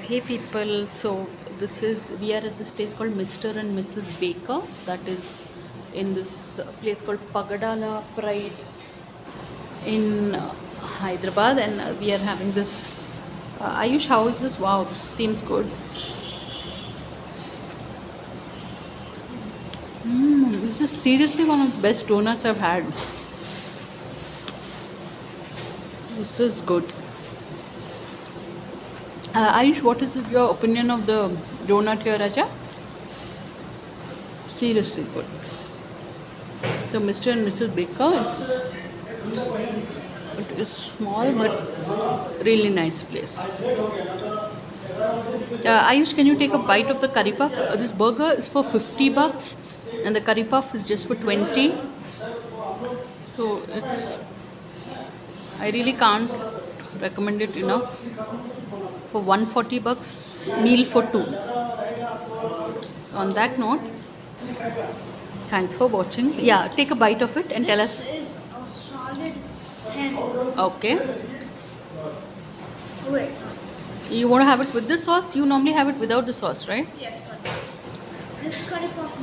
Hey people, so we are at this place called Mr. and Mrs. Baker, that is in this place called Pagadala Pride in Hyderabad, and we are having this. Ayush, how is this? Wow, this seems good. This is seriously one of the best donuts I've had. This is good. Ayush, what is your opinion of the donut here, Raja? Seriously good. So, Mr. and Mrs. Baker, it is small but really nice place. Ayush, can you take a bite of the curry puff? This burger is for 50 bucks and the curry puff is just for 20. So, I really can't recommend it enough. For 140 bucks, meal for two. So on that note, thanks for watching. Yeah, take a bite of it and tell us. This is a solid 10. Okay. Wait. You want to have it with the sauce? You normally have it without the sauce, right? Yes, but this curry puff